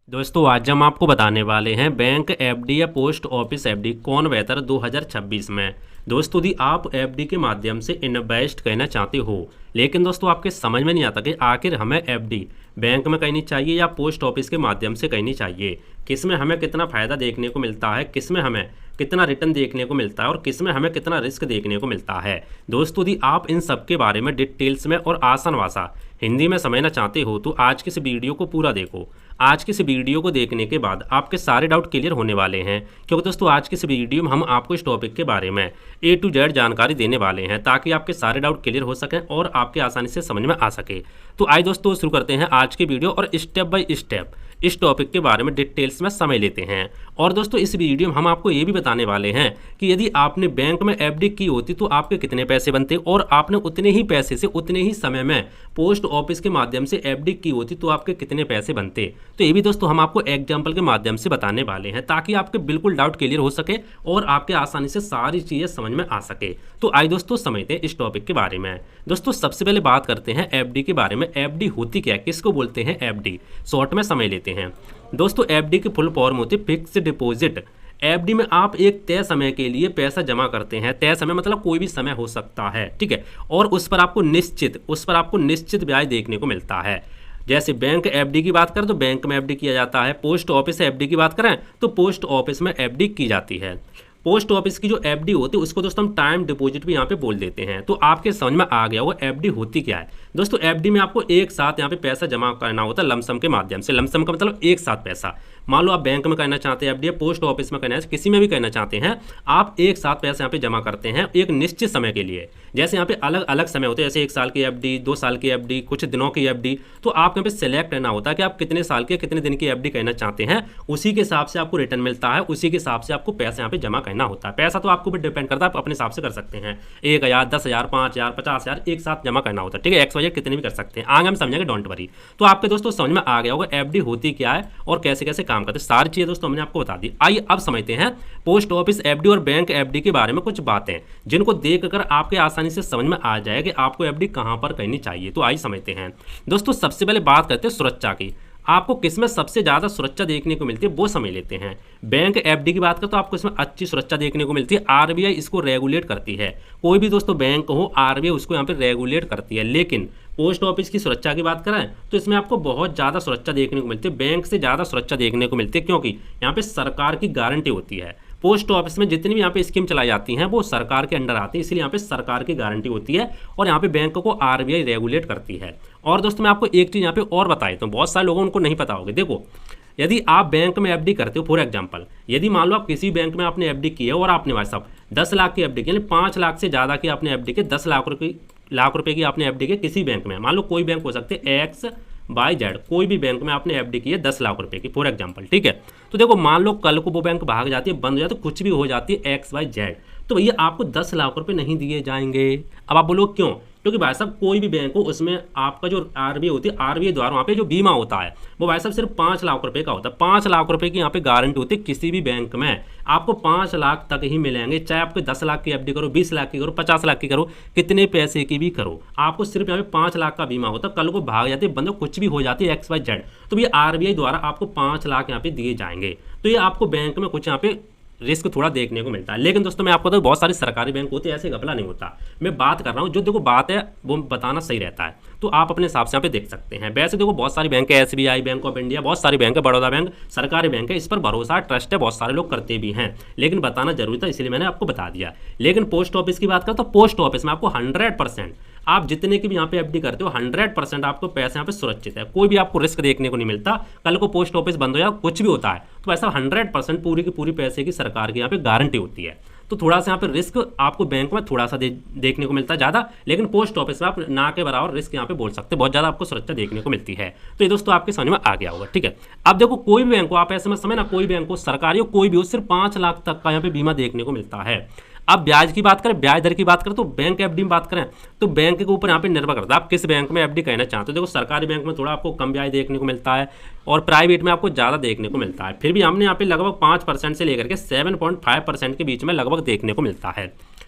दोस्तों आज हम आपको बताने वाले हैं बैंक एफडी या पोस्ट ऑफिस एफडी कौन बेहतर 2026 में। दोस्तों यदि आप एफडी के माध्यम से इन्वेस्ट करना चाहते हो लेकिन दोस्तों आपके समझ में नहीं आता कि आखिर हमें एफडी बैंक में करनी चाहिए या पोस्ट ऑफिस के माध्यम से करनी चाहिए, किस में हमें कितना फ़ायदा देखने को मिलता है, किस में हमें कितना रिटर्न देखने को मिलता है और किस में हमें कितना रिस्क देखने को मिलता है। दोस्तों यदि आप इन सब के बारे में डिटेल्स में और आसान भाषा हिंदी में समझना चाहते हो तो आज के इस वीडियो को पूरा देखो। आज के इस वीडियो को देखने के बाद आपके सारे डाउट क्लियर होने वाले हैं, क्योंकि दोस्तों आज के इस वीडियो में हम आपको इस टॉपिक के बारे में A to Z जानकारी देने वाले हैं ताकि आपके सारे डाउट क्लियर हो सकें और आपके आसानी से समझ में आ सके। तो आइए दोस्तों शुरू करते हैं आज की वीडियो और स्टेप बाय स्टेप इस टॉपिक के बारे में डिटेल्स में समझ लेते हैं। और दोस्तों इस वीडियो में हम आपको ये भी बताने वाले हैं कि यदि आपने बैंक में एफडी की होती तो आपके कितने पैसे बनते और आपने उतने ही पैसे से उतने ही समय में पोस्ट ऑफिस के माध्यम से एफडी की होती तो आपके कितने पैसे बनते। तो ये भी दोस्तों हम आपको एग्जाम्पल के माध्यम से बताने वाले हैं ताकि आपके बिल्कुल डाउट क्लियर हो सके और आपके आसानी से सारी चीज़ें समझ में आ सके। तो आइए दोस्तों समझते हैं इस टॉपिक के बारे में। दोस्तों सबसे पहले बात करते हैं एफडी के बारे में। एफडी होती क्या है, किसको बोलते हैं एफडी, शॉर्ट में समझ लेते हैं। दोस्तों एफडी की फुल फॉर्म होती है फिक्स्ड डिपॉजिट। एफडी में आप एक तय समय के लिए पैसा जमा करते हैं, तय समय मतलब कोई भी समय हो सकता है, ठीक है, और उस पर आपको निश्चित ब्याज देखने को मिलता है। जैसे बैंक एफडी की बात करें तो बैंक में एफडी किया जाता है, पोस्ट ऑफिस एफडी की बात करें तो पोस्ट ऑफिस में एफडी की जाती है। पोस्ट ऑफिस की जो एफडी होती है उसको दोस्तों हम टाइम डिपॉजिट भी यहाँ पे बोल देते हैं। तो आपके समझ में आ गया वो एफडी होती क्या है। दोस्तों एफडी में आपको एक साथ यहाँ पे पैसा जमा करना होता है लमसम के माध्यम से। लमसम का मतलब एक साथ पैसा, मान लो आप बैंक में करना चाहते हैं एफडी, पोस्ट ऑफिस में करना है, किसी में भी करना चाहते हैं, आप एक साथ पैसा यहाँ पे जमा करते हैं एक निश्चित समय के लिए। जैसे यहाँ पे अलग अलग समय होते हैं, जैसे 1 साल की एफडी, 2 साल की एफडी, कुछ दिनों की एफडी। तो आप यहाँ पे सिलेक्ट करना होता है कि आप कितने साल के कितने दिन की एफडी करना चाहते हैं, उसी के हिसाब से आपको रिटर्न मिलता है, उसी के हिसाब से आपको पैसा यहाँ पे जमा करना होता है। पैसा तो आपको भी डिपेंड करता है, आप अपने हिसाब से कर सकते हैं, 1000, 10,000, 5,000, 50,000 एक साथ जमा करना होता है, ठीक है, XYZ कितने भी कर सकते हैं। आगे हम समझेंगे, डोंट वरी। तो आपके दोस्तों समझ में आ गया होगा एफडी होती क्या है और कैसे कैसे काम करते हैं, सारी चीजें दोस्तों हमने आपको बता दी। आइए अब समझते हैं पोस्ट ऑफिस एफडी और बैंक एफडी के बारे में कुछ बातें जिनको देखकर आपके आसानी से समझ में आ जाए कि आपको एफडी कहां पर करनी चाहिए। तो आइए समझते हैं। दोस्तों सबसे पहले बात करते हैं सुरक्षा की। आपको किसमें सबसे ज़्यादा सुरक्षा देखने को मिलती है वो समझ लेते हैं। बैंक एफडी की बात करें तो आपको इसमें अच्छी सुरक्षा देखने को मिलती है। आरबीआई इसको रेगुलेट करती है, कोई भी दोस्तों बैंक हो आरबीआई उसको यहाँ पे रेगुलेट करती है। लेकिन पोस्ट ऑफिस की सुरक्षा की बात करें तो इसमें आपको बहुत ज़्यादा सुरक्षा देखने को मिलती है, बैंक से ज़्यादा सुरक्षा देखने को मिलती है, क्योंकि यहाँ पे सरकार की गारंटी होती है। पोस्ट ऑफिस में जितनी भी यहाँ पे स्कीम चलाई जाती हैं वो सरकार के अंडर आती है, इसलिए यहाँ पे सरकार की गारंटी होती है और यहाँ पे बैंक को आरबीआई रेगुलेट करती है। और दोस्तों मैं आपको एक चीज़ यहाँ पे और बताई तो बहुत सारे लोगों उनको नहीं पता होगी। देखो यदि आप बैंक में एफडी करते हो, फॉर एग्जांपल यदि मान लो आप किसी बैंक में आपने एफडी की है और आपने भाई साहब 10 लाख की एफडी की, यानी 5 लाख से ज़्यादा की आपने एफडी के, 10 लाख रुपए की आपने एफडी के किसी बैंक में, मान लो कोई बैंक हो सकते हैं XYZ, कोई भी बैंक में आपने एफडी की है 10 लाख रुपए की फॉर एग्जांपल, ठीक है। तो देखो मान लो कल को वो बैंक भाग जाती है, बंद हो जाती है, कुछ भी हो जाती है XYZ, तो भैया आपको 10 लाख रुपए नहीं दिए जाएंगे। अब आप बोलो क्यों? क्योंकि भाई साहब कोई भी बैंक हो उसमें आपका जो आरबीआई होती है, आरबीआई द्वारा वहाँ पे जो बीमा होता है वो भाई साहब सिर्फ 5 लाख रुपए का होता है। 5 लाख रुपए की यहाँ पे गारंटी होती है, किसी भी बैंक में आपको 5 लाख तक ही मिलेंगे, चाहे आपके 10 लाख की एफडी करो, 20 लाख की करो, 50 लाख की करो, कितने पैसे की भी करो, आपको सिर्फ यहाँ पे 5 लाख का बीमा होता है। कल को भाग जाती है बंदो, कुछ भी हो जाती है XYZ, तो ये आरबीआई द्वारा आपको 5 लाख यहाँ पे दिए जाएंगे। तो ये आपको बैंक में कुछ यहाँ पे रिस्क थोड़ा देखने को मिलता है। लेकिन दोस्तों मैं आपको तो बहुत सारे सरकारी बैंक होते हैं, ऐसे घपला नहीं होता। मैं बात कर रहा हूँ जो देखो बात है वो बताना सही रहता है, तो आप अपने हिसाब से यहाँ पे देख सकते हैं। वैसे देखो बहुत सारी बैंक है, SBI, बैंक ऑफ इंडिया, बहुत सारी बैंक है, बड़ौदा बैंक, सरकारी बैंक है, इस पर भरोसा ट्रस्ट है, बहुत सारे लोग करते भी हैं, लेकिन बताना जरूरी था इसलिए मैंने आपको बता दिया। लेकिन पोस्ट ऑफिस की बात करें तो पोस्ट ऑफिस में आपको 100% आप जितने की भी यहाँ पे एफडी करते हो 100% आपको पैसा यहाँ पे सुरक्षित है, कोई भी आपको रिस्क देखने को नहीं मिलता। कल को पोस्ट ऑफिस बंद हो जाए, कुछ भी होता है तो ऐसा 100% पूरी की पूरी पैसे की सरकार की यहाँ पे गारंटी होती है। तो थोड़ा सा यहाँ पे रिस्क आपको बैंक में थोड़ा सा देखने को मिलता है ज़्यादा, लेकिन पोस्ट ऑफिस में आप ना के बराबर रिस्क यहाँ पे बोल सकते हैं, बहुत ज़्यादा आपको सुरक्षा देखने को मिलती है। तो ये दोस्तों आपके समझ में आ गया होगा, ठीक है। अब देखो कोई भी बैंक हो, आप ऐसे में समझना, कोई बैंक हो, सरकारी हो, कोई भी हो, सिर्फ 5 लाख तक का यहाँ पे बीमा देखने को मिलता है। अब ब्याज की बात करें, ब्याज दर की बात करें तो बैंक एफडी में बात करें तो बैंक के ऊपर यहाँ पे निर्भर करता है आप किस बैंक में एफडी करना चाहते हो। देखो सरकारी बैंक में थोड़ा आपको कम ब्याज देखने को मिलता है और प्राइवेट में आपको ज़्यादा देखने को मिलता है। फिर भी हमने यहाँ पे लगभग 5% से लेकर के 7.5% के बीच में लगभग देखने को मिलता है।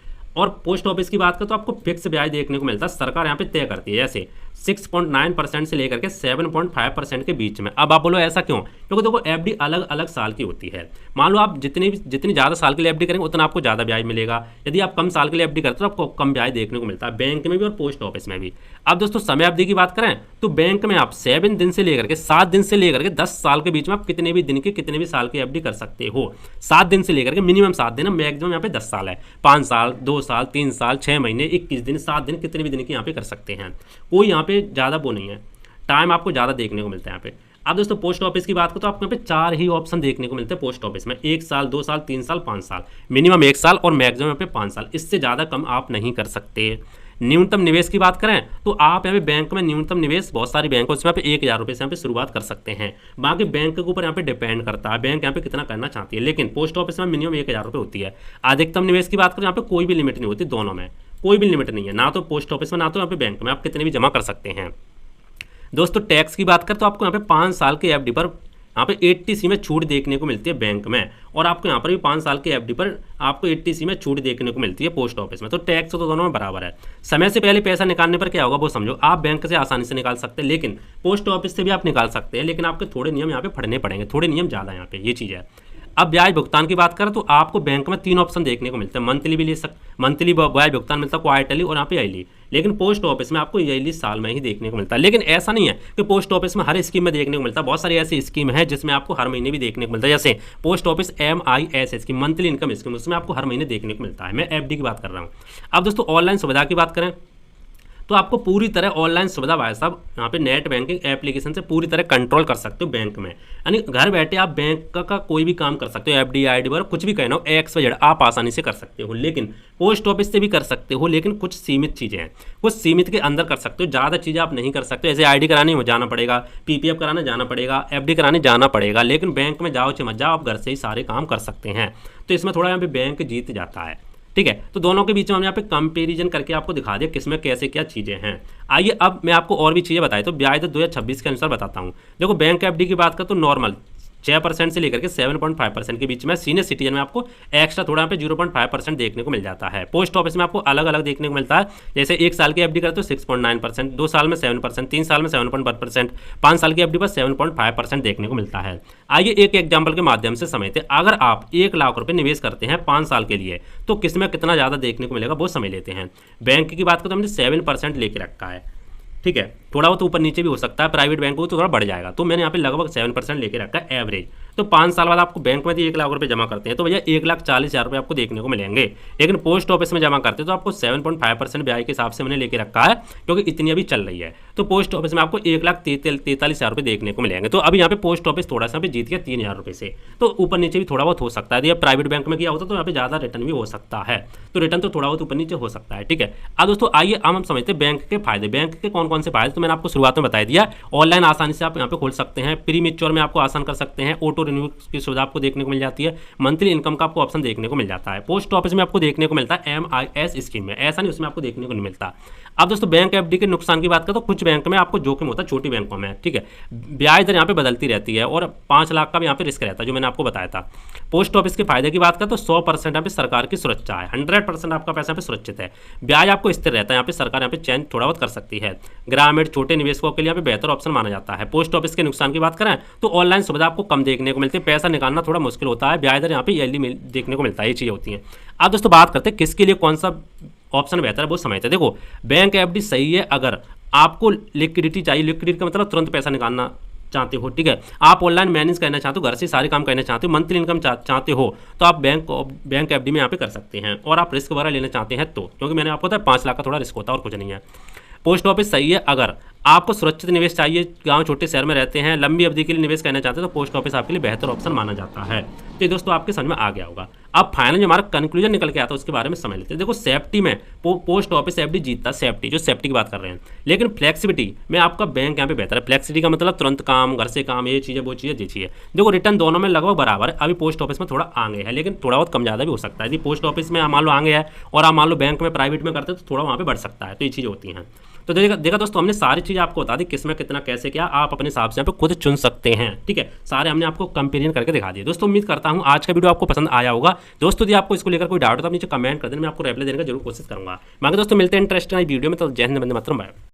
और पोस्ट ऑफिस की बात करें तो आपको फिक्स ब्याज देखने को मिलता है, सरकार यहाँ पे तय करती है, जैसे 6.9% से लेकर के 7.5% के बीच में। अब आप बोलो ऐसा क्यों? क्योंकि देखो एफडी अलग अलग साल की होती है। मान लो आप जितनी ज़्यादा साल के लिए एफडी करेंगे उतना आपको ज़्यादा ब्याज मिलेगा, यदि आप कम साल के लिए एफडी करते हो तो आपको कम ब्याज देखने को मिलता है, बैंक में भी और पोस्ट ऑफिस में भी। अब दोस्तों समय अवधि की बात करें तो बैंक में आप 7 दिन से लेकर के 7 दिन से लेकर के 10 साल के बीच में आप कितने भी दिन की कितने भी साल की एफडी कर सकते हो। 7 दिन से लेकर के मिनिमम 7 दिन है, मैक्सिमम यहाँ पे 10 साल है, 5 साल 2 साल 3 साल 6 महीने 21 दिन 7 दिन कितने भी दिन की यहाँ पे कर सकते हैं। कोई यहाँ पे ज़्यादा वो नहीं है, टाइम आपको ज़्यादा देखने को मिलता है यहाँ पे। अब दोस्तों पोस्ट ऑफिस की बात करो तो आपको यहाँ पे 4 ही ऑप्शन देखने को मिलते हैं पोस्ट ऑफिस में, 1 साल 2 साल 3 साल 5 साल, मिनिमम 1 साल और मैक्सिमम यहाँ पे 5 साल, इससे ज़्यादा कम आप नहीं कर सकते। न्यूनतम निवेश की बात करें तो आप यहाँ पे बैंक में न्यूनतम निवेश बहुत सारी बैंक उसमें यहाँ पे 1000 रुपये से यहाँ पे शुरुआत कर सकते हैं। बाकी बैंक के ऊपर यहाँ पे डिपेंड करता है बैंक यहाँ पे कितना करना चाहती है, लेकिन पोस्ट ऑफिस में मिनिमम 1000 रुपये होती है। अधिकतम निवेश की बात करें यहाँ पे कोई भी लिमिट नहीं होती, दोनों में कोई भी लिमिट नहीं है, ना तो पोस्ट ऑफिस में ना तो यहाँ पे बैंक में, आप कितने भी जमा कर सकते हैं। दोस्तों टैक्स की बात करें तो आपको यहाँ पे 5 साल के एफडी पर यहाँ पे 80C में छूट देखने को मिलती है बैंक में, और आपको यहाँ पर भी 5 साल के एफडी पर आपको 80C में छूट देखने को मिलती है पोस्ट ऑफिस में। तो टैक्स तो दोनों में बराबर है। समय से पहले पैसा निकालने पर क्या होगा वो समझो, आप बैंक से आसानी से निकाल सकते हैं, लेकिन पोस्ट ऑफिस से भी आप निकाल सकते हैं, लेकिन आपके थोड़े नियम यहाँ पे पढ़ने पड़ेंगे, थोड़े नियम ज़्यादा यहाँ पे, ये चीज़ है। अब ब्याज भुगतान की बात करें तो आपको बैंक में 3 ऑप्शन देखने को मिलते हैं, मंथली भी ले मंथली ब्याज भुगतान मिलता है, क्वार्टरली और यहाँ पे ईयरली, लेकिन पोस्ट ऑफिस में आपको ईयरली साल में ही देखने को मिलता है। लेकिन ऐसा नहीं है कि पोस्ट ऑफिस में हर स्कीम में देखने को मिलता है, बहुत सारी ऐसी स्कीम है जिसमें आपको हर महीने भी देखने को मिलता है, जैसे post office MIS scheme, monthly income scheme, उसमें आपको हर महीने देखने को मिलता है। मैं एफडी की बात कर रहा हूँ। अब दोस्तों ऑनलाइन सुविधा की बात करें तो आपको पूरी तरह ऑनलाइन सुविधा भाई साहब यहाँ पे नेट बैंकिंग एप्लीकेशन से पूरी तरह कंट्रोल कर सकते हो बैंक में, यानी घर बैठे आप बैंक का कोई भी काम कर सकते हो, एफडी आईडी वगैरह कुछ भी कहना हो XYZ आप आसानी से कर सकते हो। लेकिन पोस्ट ऑफिस से भी कर सकते हो, लेकिन कुछ सीमित चीज़ें हैं, कुछ सीमित के अंदर कर सकते हो, ज़्यादा चीज़ें आप नहीं कर सकते। जैसे आईडी कराने में जाना पड़ेगा, PPF कराने जाना पड़ेगा, एफडी कराने जाना पड़ेगा, लेकिन बैंक में जाओ चाहे मत जाओ आप घर से ही सारे काम कर सकते हैं। तो इसमें थोड़ा यहाँ पे बैंक जीत जाता है, ठीक है। तो दोनों के बीच में हम यहाँ पे कंपैरिजन करके आपको दिखा दिया किसमें कैसे क्या चीज़ें हैं। आइए अब मैं आपको और भी चीज़ें बताई तो ब्याज दर 2026 के अनुसार बताता हूँ। देखो बैंक एफडी की बात करें तो नॉर्मल 6% से लेकर के 7.5% के बीच में, सीनियर सिटीजन में आपको एक्स्ट्रा थोड़ा यहाँ पे 0.5% देखने को मिल जाता है। पोस्ट ऑफिस में आपको अलग अलग देखने को मिलता है, जैसे 1 साल की एफडी करते हो 6.9%, 2 साल में 7%, 3 साल में 7.1%, 5 साल की एफडी पर 7.5% देखने को मिलता है। आइए एक एग्जाम्पल के माध्यम से समझते हैं। अगर आप 1 लाख रुपये निवेश करते हैं 5 साल के लिए तो किसमें कितना ज़्यादा देखने को मिलेगा वो समझ लेते हैं। बैंक की बात करें तो हमने 7% लेके रखा है, ठीक है, थोड़ा बहुत ऊपर नीचे भी हो सकता है, प्राइवेट बैंक को तो थोड़ा बढ़ जाएगा, तो मैंने यहाँ पे लगभग 7% लेके रखा है एवरेज। तो 5 साल बाद आपको बैंक में 1 लाख रुपये जमा करते हैं तो भैया 1,40,000 रुपये आपको देखने को मिलेंगे, लेकिन पोस्ट ऑफिस में जमा करते हैं तो आपको 7.5% ब्याज के हिसाब से मैंने लेके रखा है, क्योंकि इतनी अभी चल रही है। तो पोस्ट ऑफिस में आपको 1,43,000 रुपये देखने को मिलेंगे। तो अभी यहाँ पे पोस्ट ऑफिस थोड़ा सा भी जीत गया 3,000 रुपये से, तो ऊपर नीचे भी थोड़ा बहुत हो सकता है। यदि प्राइवेट बैंक में किया होता तो यहाँ पे ज़्यादा रिटर्न भी हो सकता है, तो रिटर्न तो थोड़ा बहुत ऊपर नीचे हो सकता है, ठीक है। अब दोस्तों आइए अब हम समझते हैं बैंक के फायदे। बैंक के कौन कौन से फायदे तो मैंने आपको शुरुआत में बता दिया। ऑनलाइन आसानी से आप यहाँ पे खोल सकते हैं, प्री मैच्योर में आपको आसान कर सकते हैं, ऑटो रिन्यू की सुविधा आपको देखने को मिल जाती है, मंथली इनकम का आपको ऑप्शन देखने को मिल जाता है। पोस्ट ऑफिस में आपको देखने को मिलता है MIS स्कीम में, ऐसा नहीं उसमें आपको देखने को नहीं मिलता। अब दोस्तों बैंक एफडी के नुकसान की बात करें तो कुछ बैंक में आपको जोखिम होता है, छोटी बैंकों में, ठीक है, ब्याज दर यहाँ पे बदलती रहती है और 5 लाख का भी यहाँ पे रिस्क रहता है, जो मैंने आपको बताया था। पोस्ट ऑफिस के फायदे की बात करें तो 100% यहाँ पे सरकार की सुरक्षा है, 100% आपका पैसा यहाँ पे सुरक्षित है, ब्याज आपको स्थिर रहता है, यहाँ पे सरकार यहाँ पे चेंज थोड़ा बहुत कर सकती है, ग्रामीण छोटे निवेशकों के लिए यहाँ पे बेहतर ऑप्शन माना जाता है। पोस्ट ऑफिस के नुकसान की बात करें तो ऑनलाइन सुविधा आपको कम देखने को मिलती है, पैसा निकालना थोड़ा मुश्किल होता है, ब्याज दर यहाँ पे ईयरली देखने को मिलता है, ये चीज़ें होती हैं। अब दोस्तों बात करते हैं किसके लिए कौन सा ऑप्शन बेहतर है वो समझते हैं। देखो बैंक एफडी सही है अगर आपको लिक्विडिटी चाहिए, लिक्विडिटी का मतलब तुरंत पैसा निकालना चाहते हो, ठीक है, आप ऑनलाइन मैनेज करना चाहते हो, घर से सारे काम करना चाहते हो, मंथली इनकम चाहते हो तो आप बैंक एफडी में यहाँ पे कर सकते हैं, और आप रिस्क वगैरह लेना चाहते हैं तो, क्योंकि मैंने आपको बताया 5 लाख का थोड़ा रिस्क होता है और कुछ नहीं है। पोस्ट ऑफिस सही है अगर आपको सुरक्षित निवेश चाहिए, गांव छोटे शहर में रहते हैं, लंबी अवधि के लिए निवेश करना चाहते हैं तो पोस्ट ऑफिस आपके लिए बेहतर ऑप्शन माना जाता है। तो ये दोस्तों आपके समझ में आ गया होगा। अब फाइनल जो हमारा कंक्लूजन निकल के आता है उसके बारे में समझ लेते हैं। देखो सेफ्टी में पोस्ट ऑफिस एफडी जीतता है, सेफ्टी की बात कर रहे हैं, लेकिन फ्लेक्सिबिलिटी में आपका बैंक यहाँ पे बेहतर है। फ्लेक्सिबिलिटी का मतलब तुरंत काम, घर से काम, ये चीज़ें वो चीज़ें ये चीज़ें। देखो रिटर्न दोनों में लगभग बराबर है, अभी पोस्ट ऑफिस में थोड़ा आगे है, लेकिन थोड़ा बहुत कम ज़्यादा भी हो सकता है। यदि पोस्ट ऑफिस में मान लो आगे है और आप मान लो बैंक में प्राइवेट में करते हैं तो थोड़ा वहाँ पर बढ़ सकता है, तो ये चीज़ें होती हैं। तो देखा दोस्तों हमने सारी चीज़ आपको बता दी, किसमें कितना कैसे क्या, आप अपने हिसाब से यहाँ पे खुद चुन सकते हैं, ठीक है, सारे हमने आपको कंपेरिजन करके दिखा दिए। दोस्तों उम्मीद करता हूँ आज का वीडियो आपको पसंद आया होगा। दोस्तों यदि आपको इसको लेकर कोई डाउट हो तो आप नीचे कमेंट कर देना, मैं आपको रिप्लाई देने का जरूर कोशिश करूँगा। बाकी दोस्तों मिलते हैं इंटरेस्टिंग वीडियो में, तो जय हिंद, वंदे मातरम, बाय।